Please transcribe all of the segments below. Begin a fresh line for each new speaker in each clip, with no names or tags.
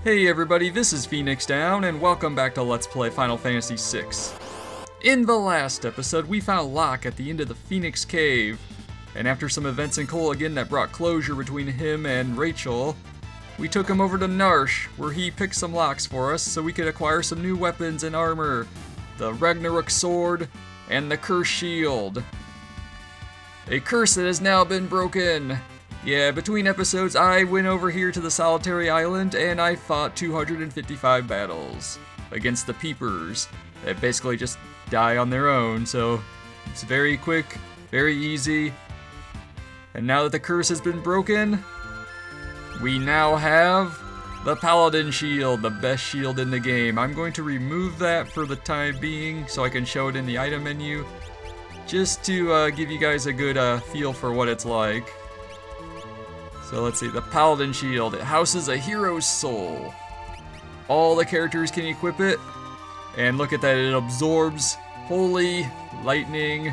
Hey everybody, this is Phoenix Down, and welcome back to Let's Play Final Fantasy VI. In the last episode, we found Locke at the end of the Phoenix Cave, and after some events in Culligan that brought closure between him and Rachel, we took him over to Narsh, where he picked some locks for us so we could acquire some new weapons and armor, the Ragnarok Sword and the Curse Shield. A curse that has now been broken. Yeah, between episodes, I went over here to the Solitary Island and I fought 255 battles against the Peepers that basically just die on their own, so it's very quick, very easy. And now that the curse has been broken, we now have the Paladin Shield, the best shield in the game. I'm going to remove that for the time being so I can show it in the item menu, just to give you guys a good feel for what it's like. So let's see, the Paladin Shield. It houses a hero's soul. All the characters can equip it, and look at that, it absorbs holy, lightning,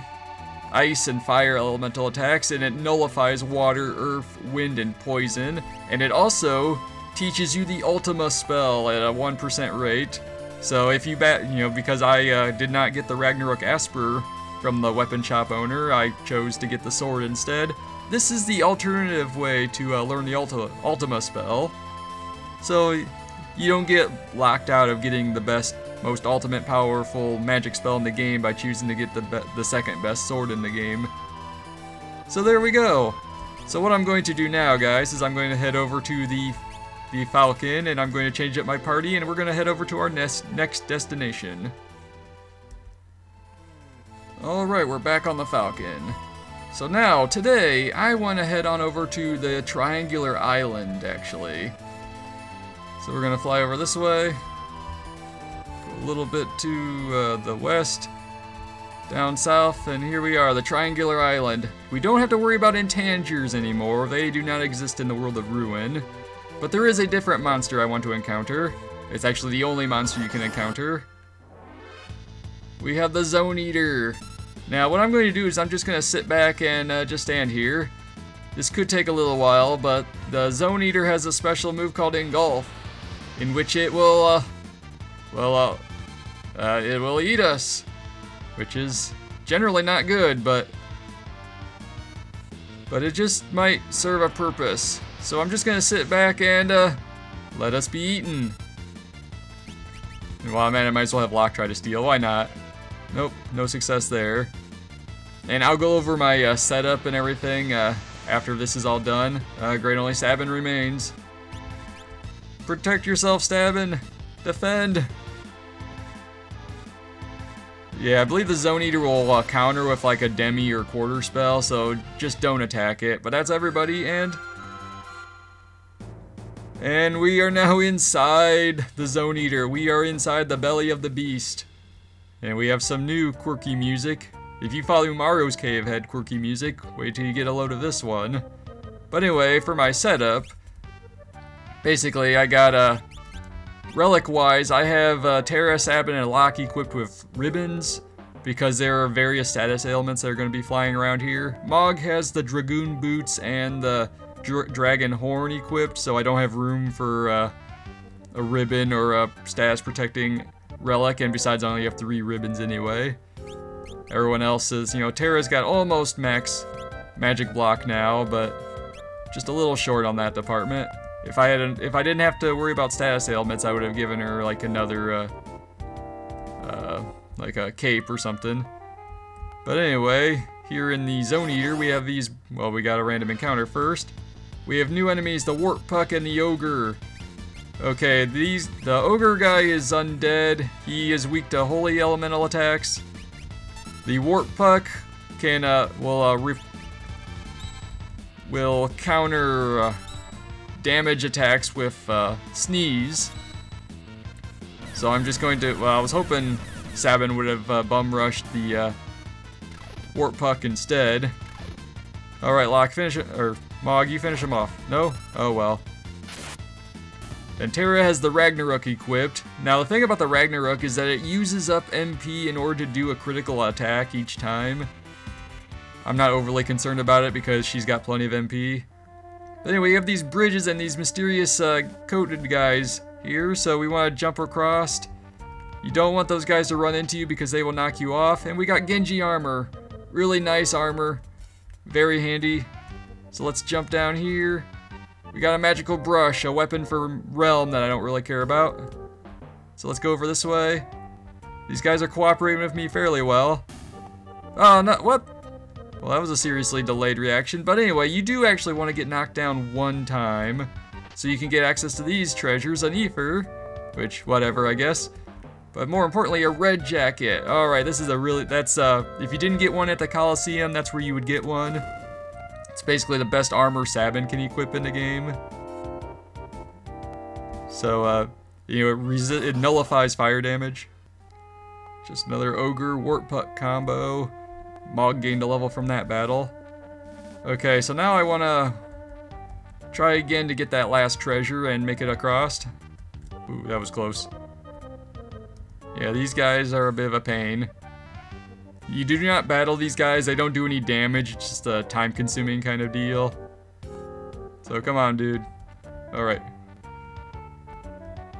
ice, and fire elemental attacks, and it nullifies water, earth, wind, and poison. And it also teaches you the Ultima spell at a 1% rate. So if you because I did not get the Ragnarok Asper from the weapon shop owner, I chose to get the sword instead. This is the alternative way to learn the Ultima spell, so you don't get locked out of getting the best, most ultimate powerful magic spell in the game by choosing to get the second best sword in the game. So there we go. So what I'm going to do now, guys, is I'm going to head over to the Falcon, and I'm going to change up my party, and we're going to head over to our next destination. Alright, we're back on the Falcon. So now, today, I want to head on over to the Triangular Island, actually. So we're going to fly over this way, go a little bit to the west, down south, and here we are, the Triangular Island. We don't have to worry about intangers anymore, they do not exist in the world of Ruin. But there is a different monster I want to encounter. It's actually the only monster you can encounter. We have the Zone Eater. Now what I'm going to do is I'm just going to sit back and just stand here. This could take a little while, but the Zone Eater has a special move called Engulfed, in which it will, it will eat us, which is generally not good, but it just might serve a purpose. So I'm just going to sit back and let us be eaten. Well, man, I might as well have Locke try to steal. Why not? Nope, no success there. And I'll go over my setup and everything after this is all done. Great, only Sabin remains. Protect yourself, Sabin. Defend. Yeah, I believe the Zone Eater will counter with like a demi or quarter spell, so just don't attack it. But that's everybody, and we are now inside the Zone Eater. We are inside the belly of the beast. And we have some new quirky music. If you follow Mario's Cave had quirky music, wait till you get a load of this one. But anyway, for my setup, basically I got relic-wise, I have Terra, Sabin, and Locke equipped with ribbons, because there are various status ailments that are going to be flying around here. Mog has the Dragoon Boots and the Dragon Horn equipped, so I don't have room for a ribbon or a status protecting relic, and besides I only have 3 ribbons anyway. Everyone else is, Terra's got almost max magic block now, but just a little short on that department. If I didn't have to worry about status ailments, I would have given her like another like a cape or something. But anyway, here in the Zone Eater we have these, well, we got a random encounter first. We have new enemies, the Warp Puck and the Ogre. Okay, the Ogre guy is undead. He is weak to holy elemental attacks. The Warp Puck can will counter damage attacks with Sneeze. So I'm just going to, well, I was hoping Sabin would have bum rushed the Warp Puck instead. All right, Locke, finish it, or Mog, you finish him off. No? Oh well. And Terra has the Ragnarok equipped. Now the thing about the Ragnarok is that it uses up MP in order to do a critical attack each time. I'm not overly concerned about it because she's got plenty of MP. But anyway, you have these bridges and these mysterious coated guys here, so we want to jump across. You don't want those guys to run into you because they will knock you off. And we got Genji armor. Really nice armor. Very handy. So let's jump down here. We got a magical brush, a weapon for realm that I don't really care about. So let's go over this way. These guys are cooperating with me fairly well. Oh, no, what? Well, that was a seriously delayed reaction. But anyway, you do actually want to get knocked down one time, so you can get access to these treasures, an ether, which, whatever, I guess. But more importantly, a red jacket. Alright, this is a really, that's, if you didn't get one at the Coliseum, that's where you would get one. It's basically the best armor Sabin can equip in the game. So, you know, it nullifies fire damage. Just another Ogre Warp Puck combo. Mog gained a level from that battle. Okay, so now I want to try again to get that last treasure and make it across. Ooh, that was close. Yeah, these guys are a bit of a pain. You do not battle these guys, they don't do any damage, it's just a time-consuming kind of deal. So come on, dude. Alright.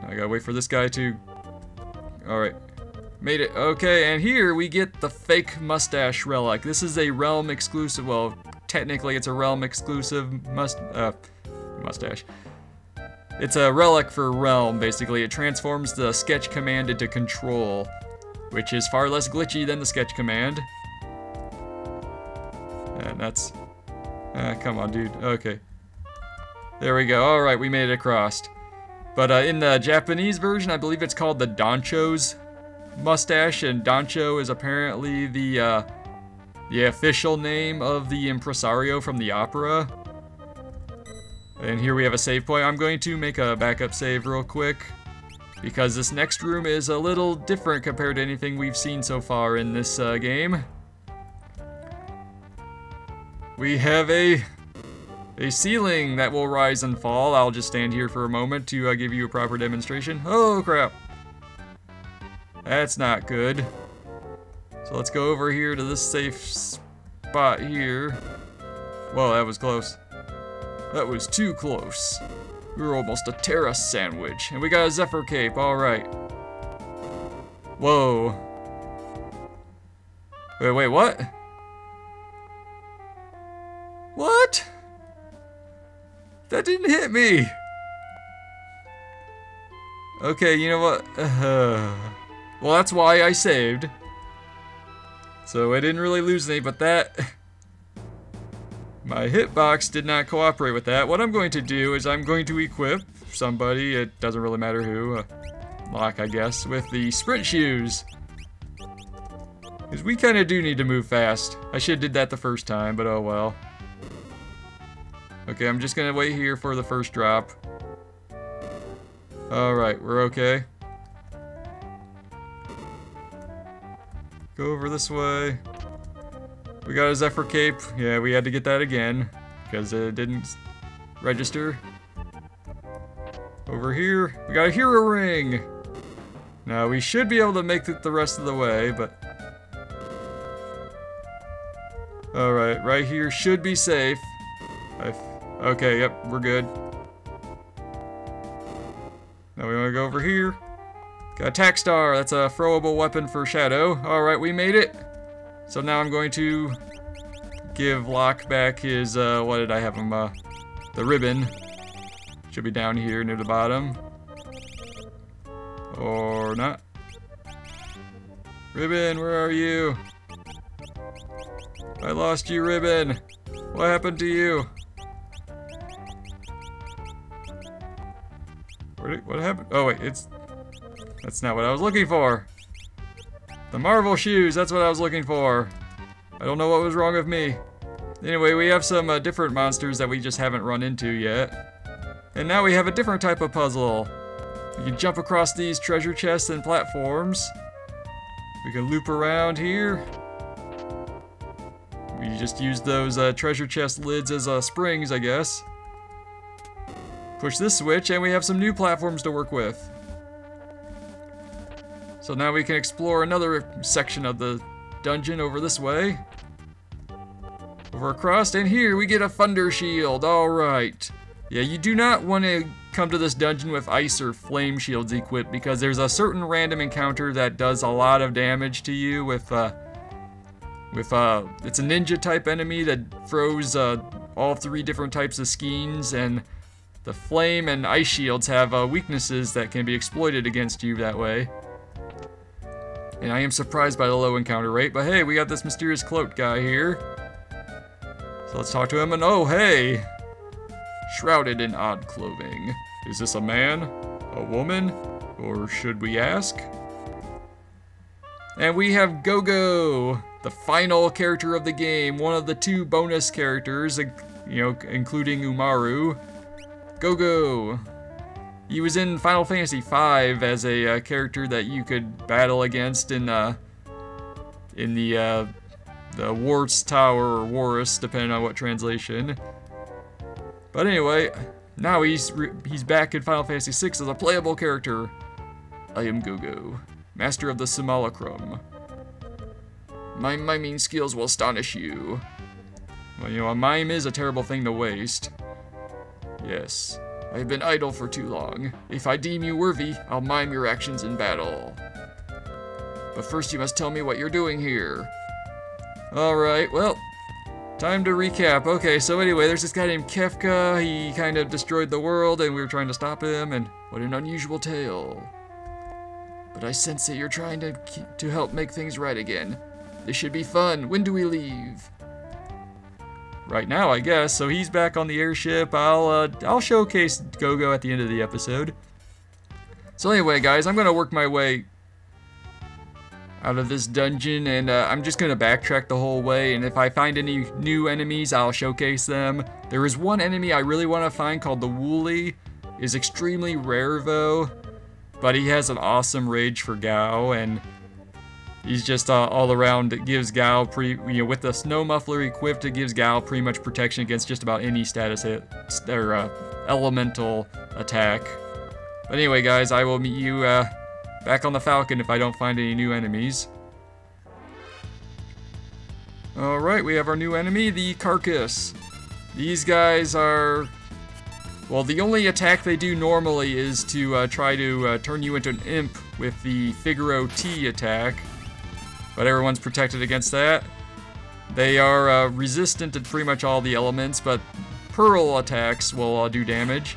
I gotta wait for this guy to... Alright. Made it. Okay, and here we get the fake Mustache Relic. This is a realm exclusive, well, technically it's a realm exclusive Mustache. It's a relic for realm, basically. It transforms the sketch command into control, which is far less glitchy than the sketch command. And that's... come on, dude. Okay. There we go. Alright, we made it across. But in the Japanese version, I believe it's called the Dancho's Mustache, and Dancho is apparently the official name of the impresario from the opera. And here we have a save point. I'm going to make a backup save real quick, because this next room is a little different compared to anything we've seen so far in this game. We have a ceiling that will rise and fall. I'll just stand here for a moment to give you a proper demonstration. Oh crap. That's not good. So let's go over here to this safe spot here. Whoa, that was close. That was too close. We were almost a Terra sandwich. And we got a Zephyr Cape, alright. Whoa. Wait, what? What? That didn't hit me! Okay, you know what? Well, that's why I saved. So I didn't really lose any, but that... My hitbox did not cooperate with that. What I'm going to do is I'm going to equip somebody, it doesn't really matter who, Locke I guess, with the sprint shoes. Because we kind of do need to move fast. I should have did that the first time, but oh well. Okay, I'm just going to wait here for the first drop. Alright, we're okay. Go over this way. We got a Zephyr Cape. Yeah, we had to get that again because it didn't register. Over here, we got a hero ring. Now, we should be able to make it the rest of the way, but... Alright, right here should be safe. Okay, yep, we're good. Now we want to go over here. Got Attack Star, that's a throwable weapon for Shadow. Alright, we made it. So now I'm going to give Locke back his, what did I have him, the ribbon. Should be down here near the bottom. Or not. Ribbon, where are you? I lost you, Ribbon. What happened to you? What happened? Oh wait, that's not what I was looking for. The Marvel shoes, that's what I was looking for. I don't know what was wrong with me. Anyway, we have some different monsters that we just haven't run into yet. And now we have a different type of puzzle. We can jump across these treasure chests and platforms. We can loop around here. We just use those treasure chest lids as springs, I guess. Push this switch and we have some new platforms to work with. So now we can explore another section of the dungeon over this way. Over across, and here we get a Thunder Shield, alright. Yeah, you do not want to come to this dungeon with ice or flame shields equipped, because there's a certain random encounter that does a lot of damage to you with it's a ninja type enemy that throws all 3 different types of skeins, and the flame and ice shields have weaknesses that can be exploited against you that way. And I am surprised by the low encounter rate, but hey, we got this mysterious cloaked guy here. So let's talk to him, and oh hey! Shrouded in odd clothing. Is this a man? A woman? Or should we ask? And we have Gogo, the final character of the game, one of the 2 bonus characters, you know, including Umaru. Gogo. He was in Final Fantasy V as a character that you could battle against in the Wart's Tower, or Warus, depending on what translation. But anyway, now he's back in Final Fantasy VI as a playable character. I am Gogo, master of the simulacrum. My miming skills will astonish you. Well, you know, a mime is a terrible thing to waste. Yes, I have been idle for too long. If I deem you worthy, I'll mime your actions in battle. But first you must tell me what you're doing here. Alright, well, time to recap. Okay, so anyway, there's this guy named Kefka. He kind of destroyed the world, and we were trying to stop him, and what an unusual tale. But I sense that you're trying to help make things right again. This should be fun. When do we leave? Right now, I guess. So he's back on the airship. I'll showcase Gogo at the end of the episode. So anyway, guys, I'm gonna work my way out of this dungeon, and I'm just gonna backtrack the whole way, and if I find any new enemies, I'll showcase them. There is one enemy I really want to find called the Wooly. Is extremely rare though, but he has an awesome rage for Gao, and he's just all around. It gives Gao with the snow muffler equipped, it gives Gao pretty much protection against just about any status or elemental attack. But anyway, guys, I will meet you back on the Falcon if I don't find any new enemies. Alright, we have our new enemy, the Carcass. These guys are... well, the only attack they do normally is to try to turn you into an imp with the Figaro T attack. But everyone's protected against that. They are resistant to pretty much all the elements, but Pearl attacks will do damage.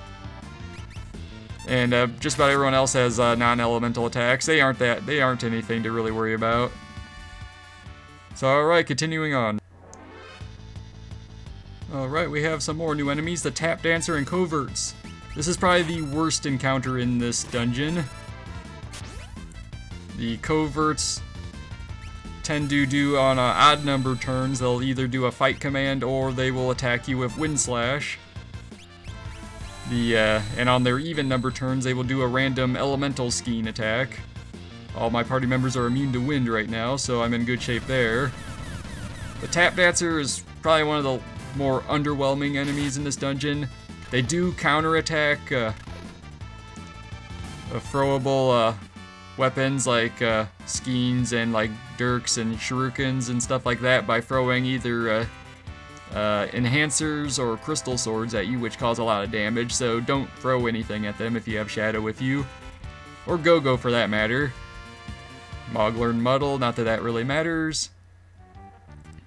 And just about everyone else has non-elemental attacks. They aren't anything to really worry about. So alright, continuing on. Alright, we have some more new enemies, the Dancer and Coverts. This is probably the worst encounter in this dungeon. The Coverts tend to do on odd number turns. They'll either do a fight command or they will attack you with Wind Slash. And on their even number turns, they will do a random elemental skein attack. All my party members are immune to wind right now, so I'm in good shape there. The Tap Dancer is probably one of the more underwhelming enemies in this dungeon. They do counterattack throwable weapons like skeins and like dirks and shurikens and stuff like that by throwing either enhancers or crystal swords at you, which cause a lot of damage, so don't throw anything at them if you have Shadow with you. Or Gogo for that matter. Mogler and Muddle, not that that really matters.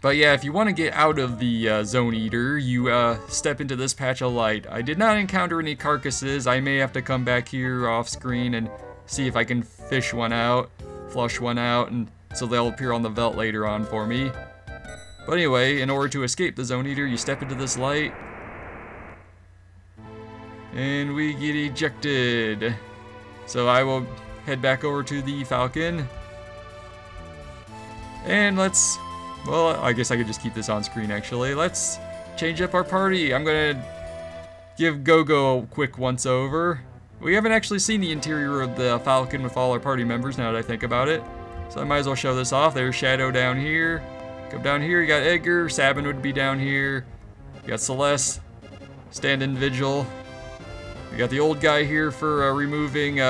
But yeah, if you want to get out of the Zone Eater, you step into this patch of light. I did not encounter any carcasses. I may have to come back here off screen and see if I can fish one out, flush one out, and so they'll appear on the Veldt later on for me. But anyway, in order to escape the Zone Eater, you step into this light, and we get ejected. So I will head back over to the Falcon, and let's... well, I guess I could just keep this on screen actually. Let's change up our party. I'm gonna give Gogo a quick once over. We haven't actually seen the interior of the Falcon with all our party members now that I think about it. So I might as well show this off. There's Shadow down here. Come down here, you got Edgar, Sabin would be down here. You got Celeste, standing vigil. We got the old guy here for removing,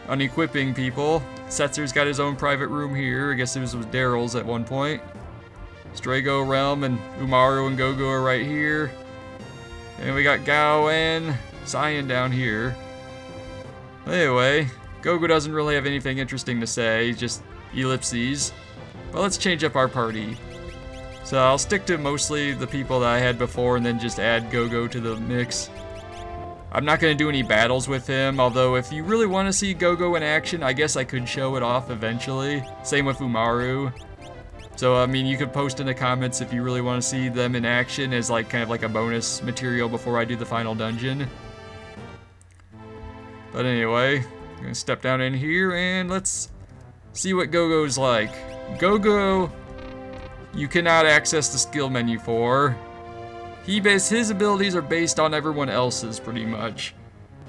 unequipping people. Setzer's got his own private room here. I guess it was Daryl's at one point. Strago, Realm, and Umaru and Gogo are right here. And we got Gao and Cyan down here. Anyway, Gogo doesn't really have anything interesting to say, just ellipses. But let's change up our party. So I'll stick to mostly the people that I had before and then just add Gogo to the mix. I'm not going to do any battles with him, although if you really want to see Gogo in action, I guess I could show it off eventually. Same with Umaru. So, I mean, you could post in the comments if you really want to see them in action as like kind of like a bonus material before I do the final dungeon. But anyway, I'm going to step down in here and let's see what Gogo's like. Gogo, you cannot access the skill menu for. His abilities are based on everyone else's, pretty much.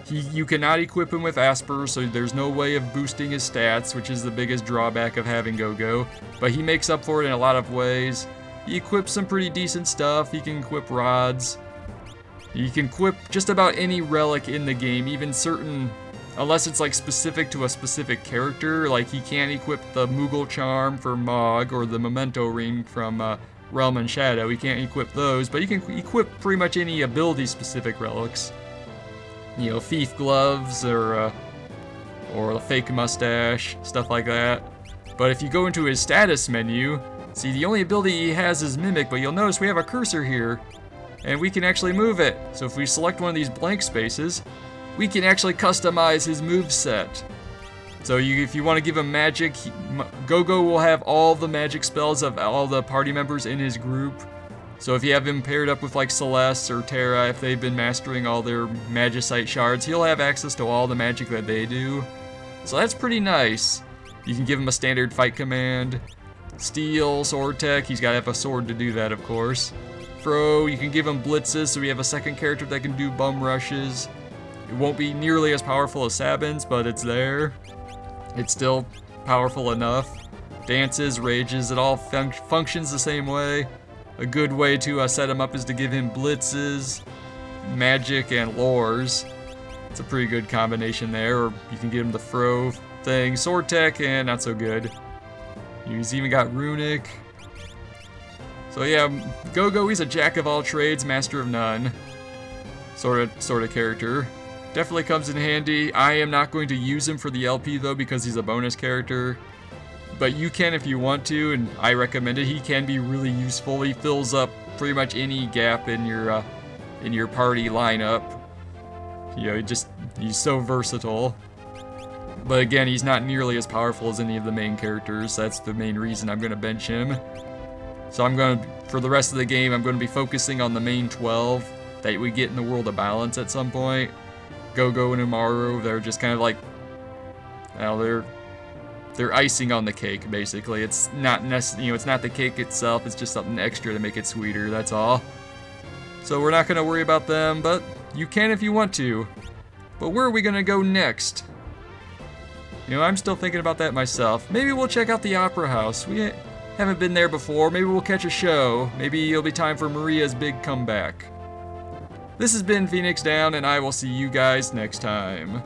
You cannot equip him with Asper, so there's no way of boosting his stats, which is the biggest drawback of having Gogo. But he makes up for it in a lot of ways. He equips some pretty decent stuff. He can equip rods. He can equip just about any relic in the game, even certain, unless it's like specific to a specific character. Like he can't equip the Moogle Charm for Mog or the Memento Ring from Realm and Shadow. He can't equip those, but he can equip pretty much any ability-specific relics. You know, thief gloves or a fake mustache, stuff like that. But if you go into his status menu, see the only ability he has is Mimic, but you'll notice we have a cursor here, and we can actually move it. So if we select one of these blank spaces, we can actually customize his moveset. So if you want to give him magic, Gogo will have all the magic spells of all the party members in his group. So if you have him paired up with like Celeste or Terra, if they've been mastering all their Magicite shards, he'll have access to all the magic that they do. So that's pretty nice. You can give him a standard fight command. Steel, sword tech, he's got to have a sword to do that, of course. Throw, you can give him blitzes, so we have a second character that can do bum rushes. It won't be nearly as powerful as Sabin's, but it's there. It's still powerful enough. Dances, rages, it all functions the same way. A good way to set him up is to give him blitzes, magic, and lores. It's a pretty good combination there, or you can get him the throw thing. Sword tech, and not so good. He's even got runic. So yeah, Gogo, he's a jack of all trades, master of none. Sort of character. Definitely comes in handy. I am not going to use him for the LP though because he's a bonus character. But you can if you want to, and I recommend it. He can be really useful. He fills up pretty much any gap in your party lineup. You know, he's so versatile. But again, he's not nearly as powerful as any of the main characters. That's the main reason I'm going to bench him. So for the rest of the game, I'm going to be focusing on the main 12 that we get in the World of Balance at some point. Gogo and Umaru, they're just kind of like, they're icing on the cake, basically. It's not it's not the cake itself, it's just something extra to make it sweeter, that's all. So we're not going to worry about them, but you can if you want to. But where are we going to go next? You know, I'm still thinking about that myself. Maybe we'll check out the Opera House. We haven't been there before. Maybe we'll catch a show. Maybe it'll be time for Maria's big comeback. This has been Phoenix Down, and I will see you guys next time.